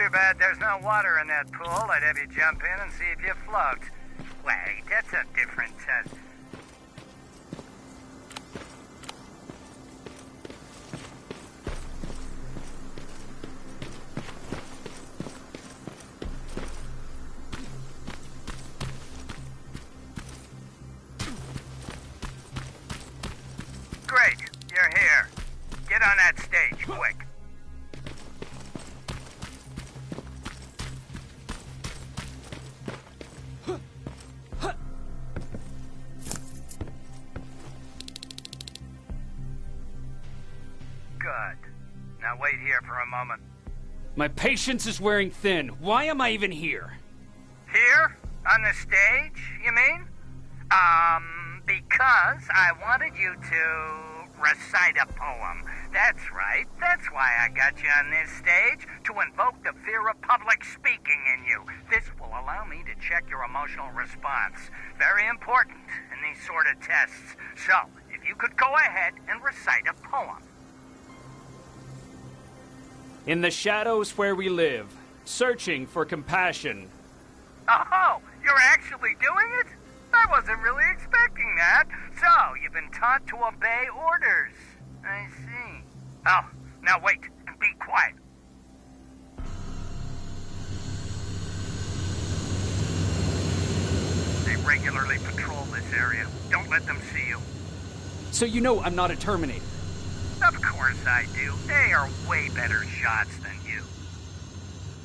Too bad there's no water in that pool. I'd have you jump in and see if you float. Wait, that's a different test. Great, you're here. Get on that stage, quick. Good. Now wait here for a moment. My patience is wearing thin. Why am I even here? Here? On the stage, you mean? Because I wanted you to recite a poem. That's right. That's why I got you on this stage, to invoke the fear of public speaking in you. This will allow me to check your emotional response. Very important in these sort of tests. So, if you could go ahead and recite a poem. In the shadows where we live, searching for compassion. Oh, you're actually doing it? I wasn't really expecting that. So, you've been taught to obey orders. I see. Oh, now wait and be quiet. They regularly patrol this area. Don't let them see you. So you know I'm not a Terminator. Of course I do. They are way better shots than you.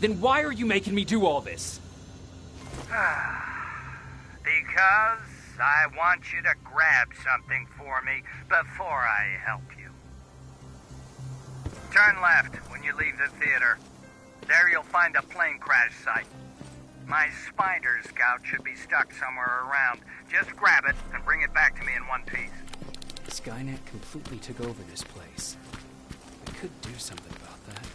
Then why are you making me do all this? Because I want you to grab something for me before I help you. Turn left when you leave the theater. There you'll find a plane crash site. My spider scout should be stuck somewhere around. Just grab it and bring it back to me in one piece. Skynet completely took over this place. I could do something about that.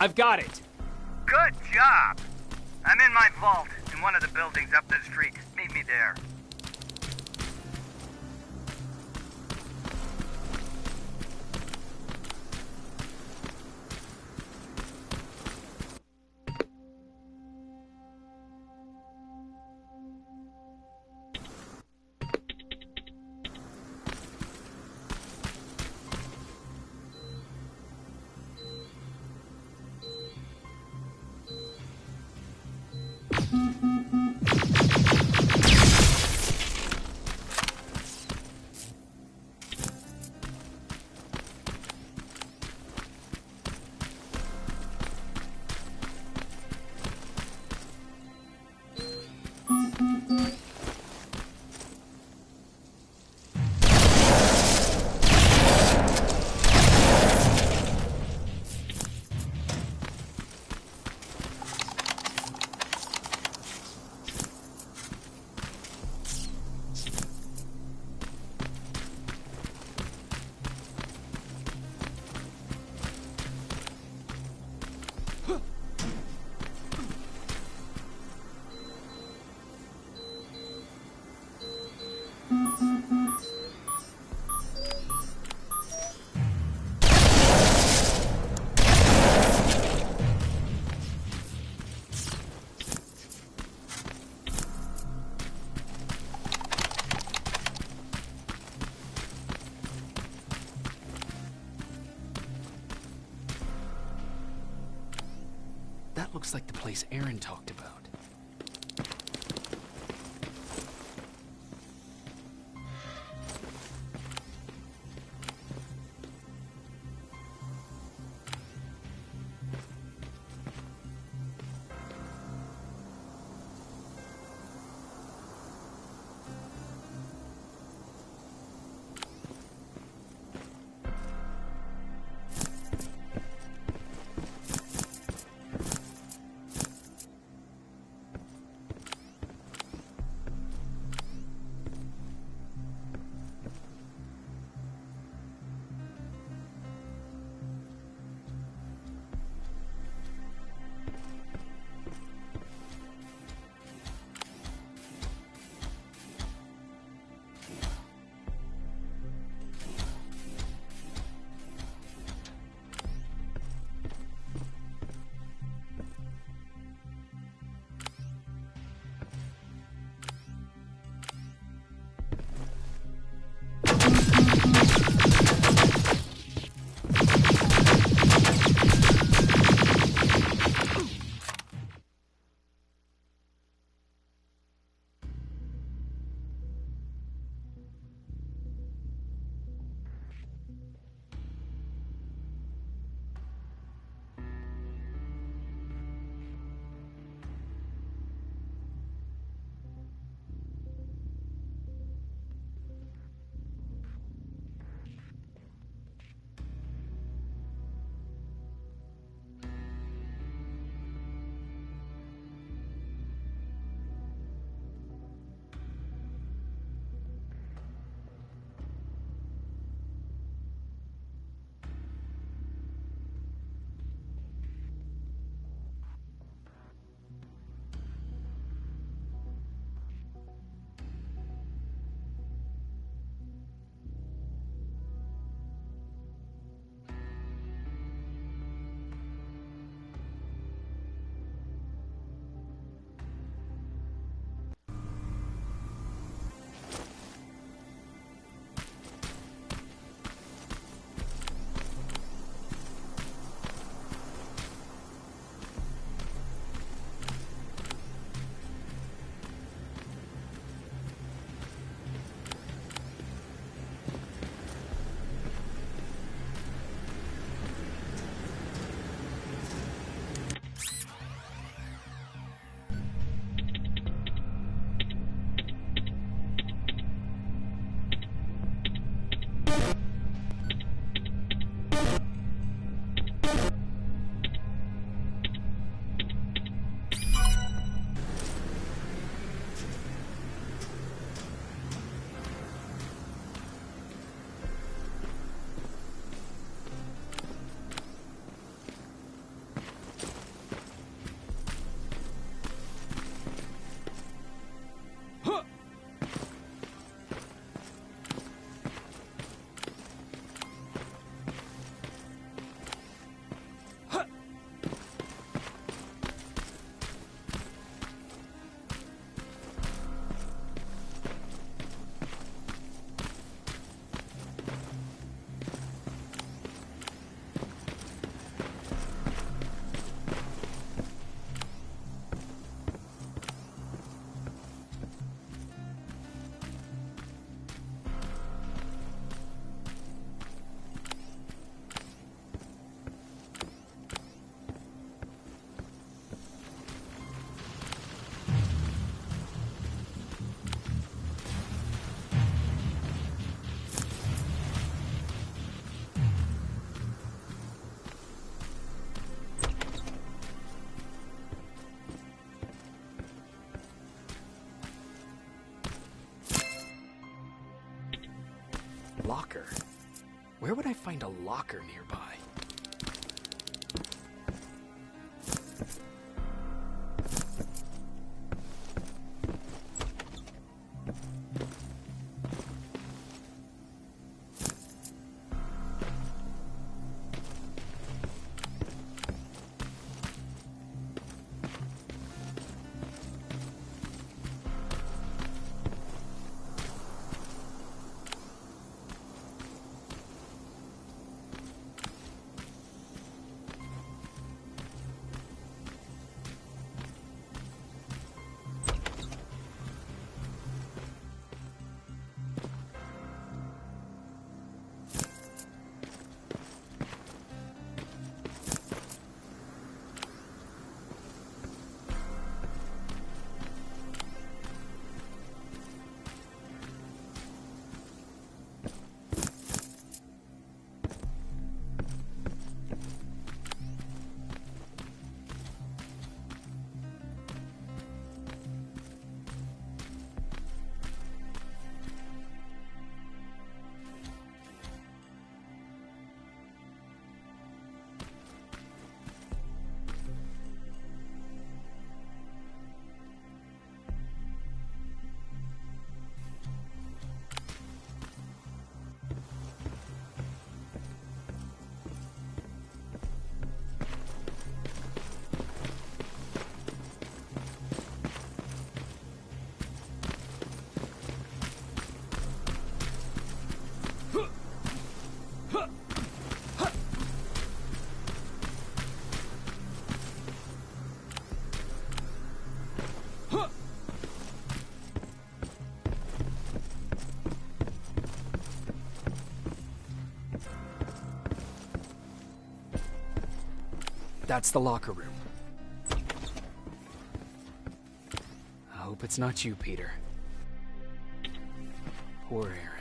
I've got it. Good job. I'm in my vault in one of the buildings up the street. Meet me there. That looks like the place Aaron talked about. Where would I find a locker nearby? That's the locker room. I hope it's not you, Peter. Poor Aaron.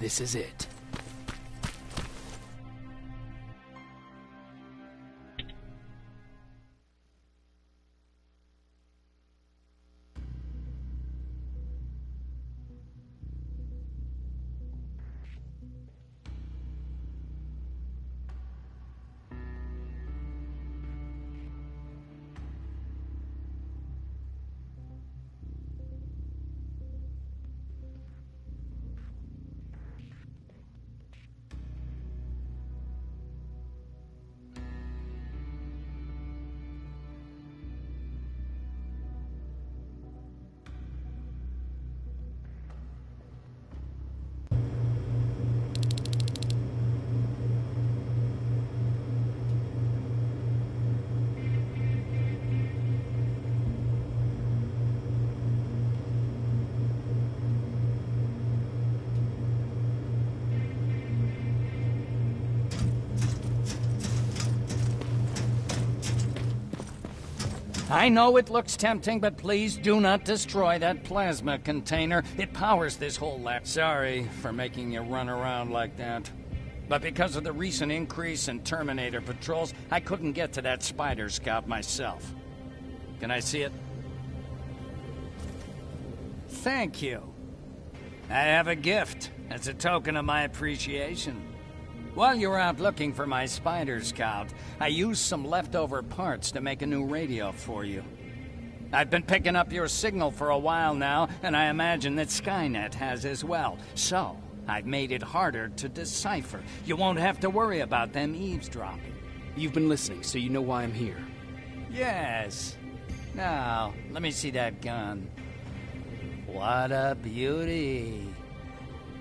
This is it. I know it looks tempting, but please do not destroy that plasma container. It powers this whole lab. Sorry for making you run around like that. But because of the recent increase in Terminator patrols, I couldn't get to that spider scout myself. Can I see it? Thank you. I have a gift as a token of my appreciation. While you were out looking for my spider scout, I used some leftover parts to make a new radio for you. I've been picking up your signal for a while now, and I imagine that Skynet has as well. So, I've made it harder to decipher. You won't have to worry about them eavesdropping. You've been listening, so you know why I'm here. Yes. Now, let me see that gun. What a beauty.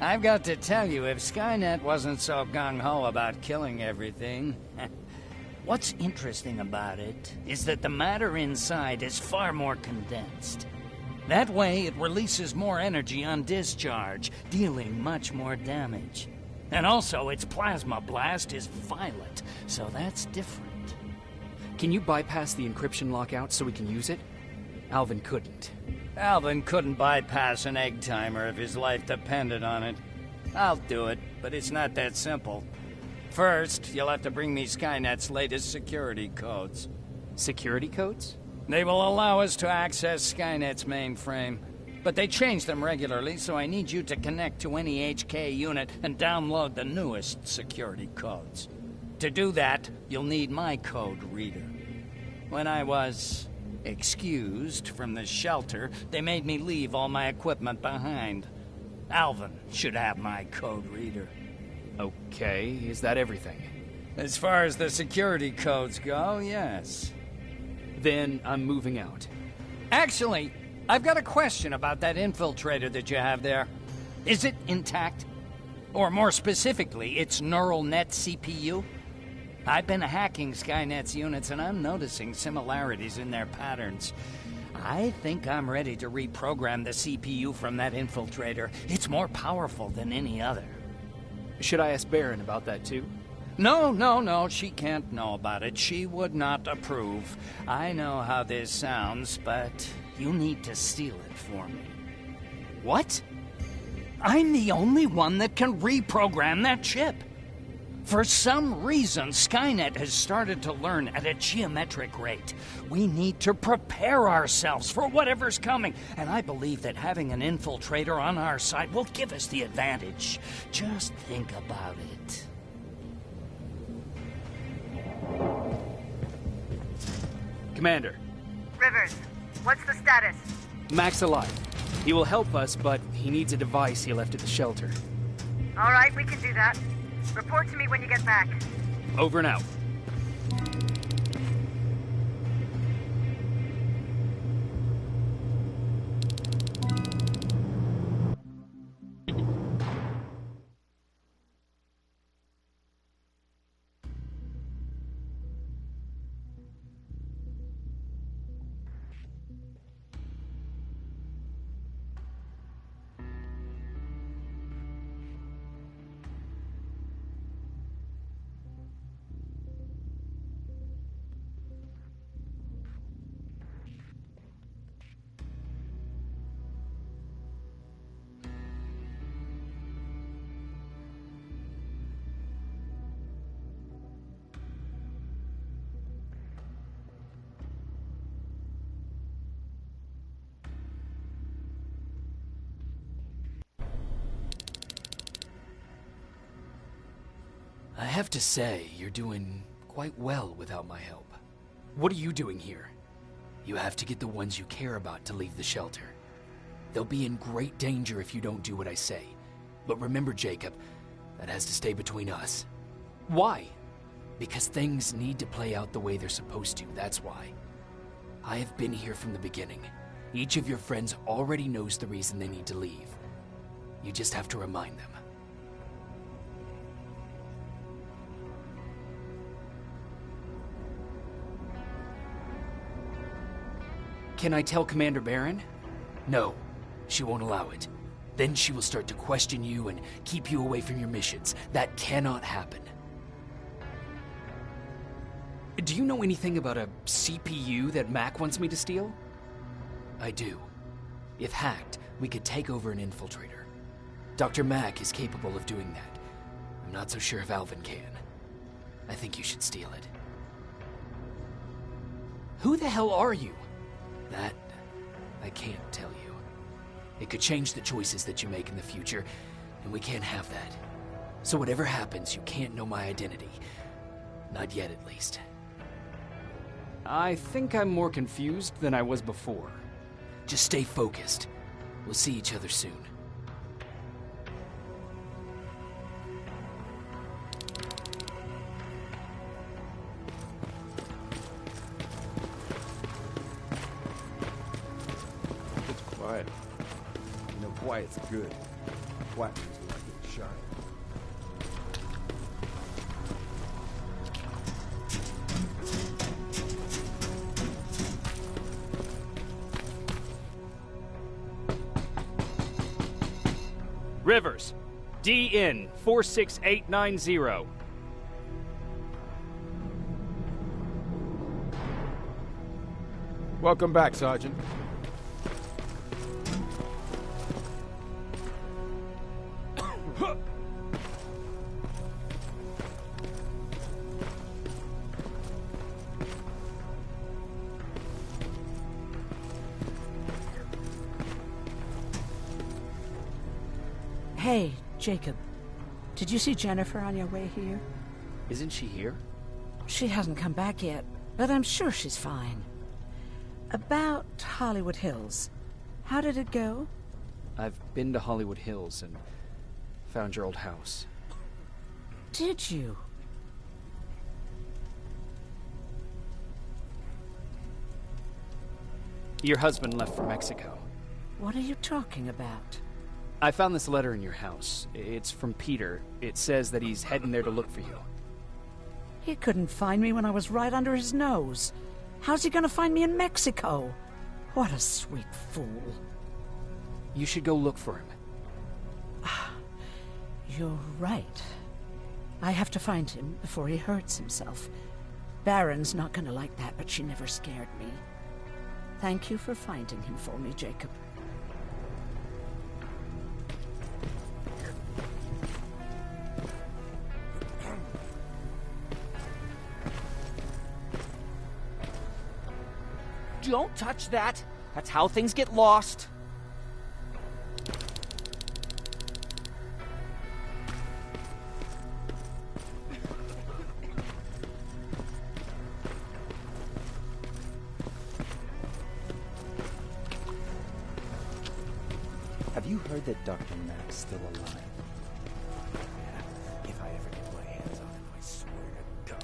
I've got to tell you, if Skynet wasn't so gung-ho about killing everything... What's interesting about it is that the matter inside is far more condensed. That way, it releases more energy on discharge, dealing much more damage. And also, its plasma blast is violet, so that's different. Can you bypass the encryption lockout so we can use it? Alvin couldn't. Alvin couldn't bypass an egg timer if his life depended on it. I'll do it, but it's not that simple. First, you'll have to bring me Skynet's latest security codes. Security codes? They will allow us to access Skynet's mainframe. But they change them regularly, so I need you to connect to any HK unit and download the newest security codes. To do that, you'll need my code reader. When I was excused from the shelter, they made me leave all my equipment behind. Alvin should have my code reader. Okay, is that everything? As far as the security codes go, yes. Then I'm moving out. Actually, I've got a question about that infiltrator that you have there. Is it intact? Or more specifically, its neural net CPU? I've been hacking Skynet's units and I'm noticing similarities in their patterns. I think I'm ready to reprogram the CPU from that infiltrator. It's more powerful than any other. Should I ask Baron about that too? No, she can't know about it. She would not approve. I know how this sounds, but you need to steal it for me. What? I'm the only one that can reprogram that chip. For some reason, Skynet has started to learn at a geometric rate. We need to prepare ourselves for whatever's coming, and I believe that having an infiltrator on our side will give us the advantage. Just think about it. Commander. Rivers, what's the status? Mac's alive. He will help us, but he needs a device he left at the shelter. All right, we can do that. Report to me when you get back. Over and out. I have to say, you're doing quite well without my help. What are you doing here? You have to get the ones you care about to leave the shelter. They'll be in great danger if you don't do what I say. But remember, Jacob, that has to stay between us. Why? Because things need to play out the way they're supposed to, that's why. I have been here from the beginning. Each of your friends already knows the reason they need to leave. You just have to remind them. Can I tell Commander Baron? No, she won't allow it. Then she will start to question you and keep you away from your missions. That cannot happen. Do you know anything about a CPU that Mac wants me to steal? I do. If hacked, we could take over an infiltrator. Dr. Mac is capable of doing that. I'm not so sure if Alvin can. I think you should steal it. Who the hell are you? That, I can't tell you. It could change the choices that you make in the future, and we can't have that. So whatever happens, you can't know my identity. Not yet, at least. I think I'm more confused than I was before. Just stay focused. We'll see each other soon. It's quiet. You know, quiet's good. Quiet means we like getting shot. Rivers, DN 46890. Welcome back, Sergeant. Hey, Jacob. Did you see Jennifer on your way here? Isn't she here? She hasn't come back yet, but I'm sure she's fine. About Hollywood Hills. How did it go? I've been to Hollywood Hills and found your old house. Did you? Your husband left for Mexico. What are you talking about? I found this letter in your house. It's from Peter. It says that he's heading there to look for you. He couldn't find me when I was right under his nose. How's he gonna find me in Mexico? What a sweet fool. You should go look for him. You're right. I have to find him before he hurts himself. Baron's not gonna like that, but she never scared me. Thank you for finding him for me, Jacob. Don't touch that. That's how things get lost. Have you heard that Dr. Mack's still alive? Yeah, if I ever get my hands on him, I swear to God.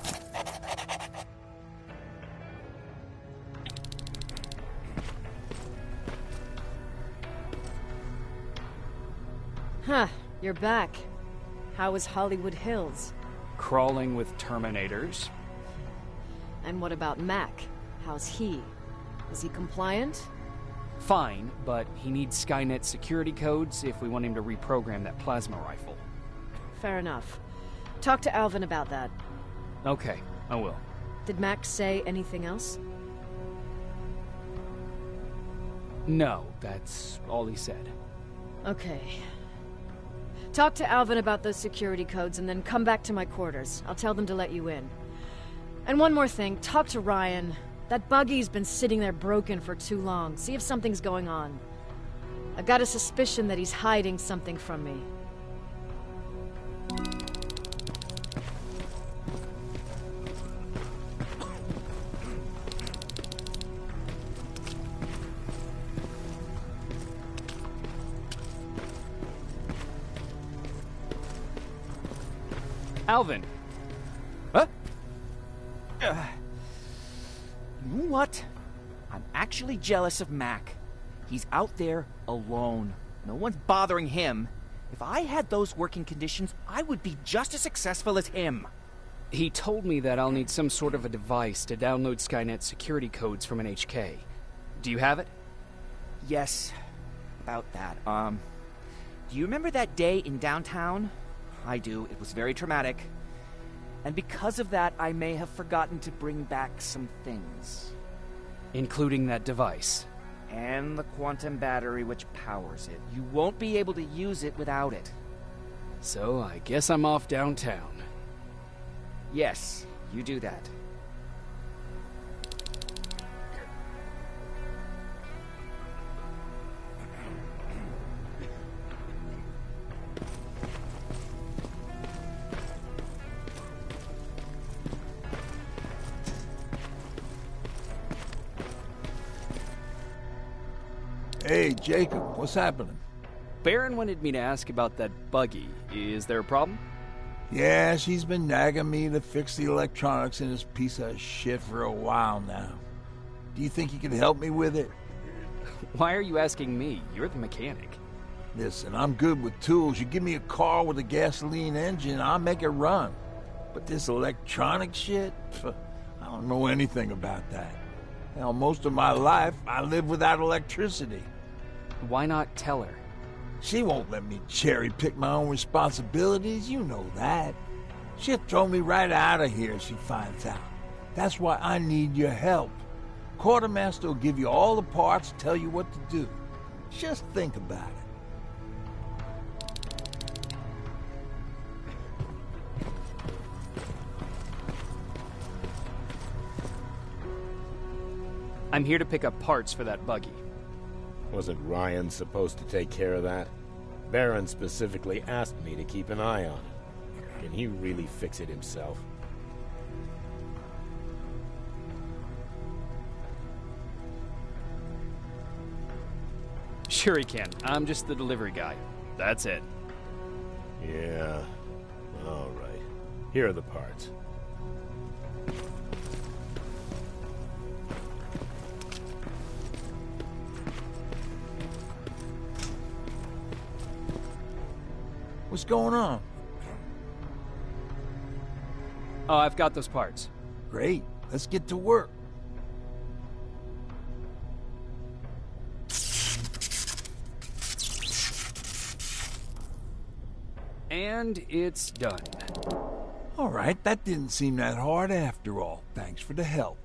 Huh, you're back. How was Hollywood Hills? Crawling with Terminators. And what about Mac? How's he? Is he compliant? Fine, but he needs Skynet security codes if we want him to reprogram that plasma rifle. Fair enough. Talk to Alvin about that. Okay, I will. Did Mac say anything else? No, that's all he said. Okay. Talk to Alvin about those security codes and then come back to my quarters. I'll tell them to let you in. And one more thing, talk to Ryan. That buggy's been sitting there broken for too long. See if something's going on. I got a suspicion that he's hiding something from me. Alvin. Huh? You know what? I'm actually jealous of Mac. He's out there alone. No one's bothering him. If I had those working conditions, I would be just as successful as him. He told me that I'll need some sort of a device to download Skynet security codes from an HK. Do you have it? Yes, about that. Do you remember that day in downtown? I do. It was very traumatic. And because of that, I may have forgotten to bring back some things. Including that device. And the quantum battery which powers it. You won't be able to use it without it. So I guess I'm off downtown. Yes, you do that. Hey, Jacob, what's happening? Baron wanted me to ask about that buggy. Is there a problem? Yeah, she's been nagging me to fix the electronics in this piece of shit for a while now. Do you think you can help me with it? Why are you asking me? You're the mechanic. Listen, I'm good with tools. You give me a car with a gasoline engine, I'll make it run. But this electronic shit? I don't know anything about that. Hell, most of my life, I live without electricity. Why not tell her? She won't let me cherry-pick my own responsibilities, you know that. She'll throw me right out of here if she finds out. That's why I need your help. Quartermaster will give you all the parts, tell you what to do. Just think about it. I'm here to pick up parts for that buggy. Wasn't Ryan supposed to take care of that? Baron specifically asked me to keep an eye on it. Can he really fix it himself? Sure he can. I'm just the delivery guy. That's it. Yeah. All right. Here are the parts. What's going on? Oh, I've got those parts. Great. Let's get to work. And it's done. All right, that didn't seem that hard after all. Thanks for the help.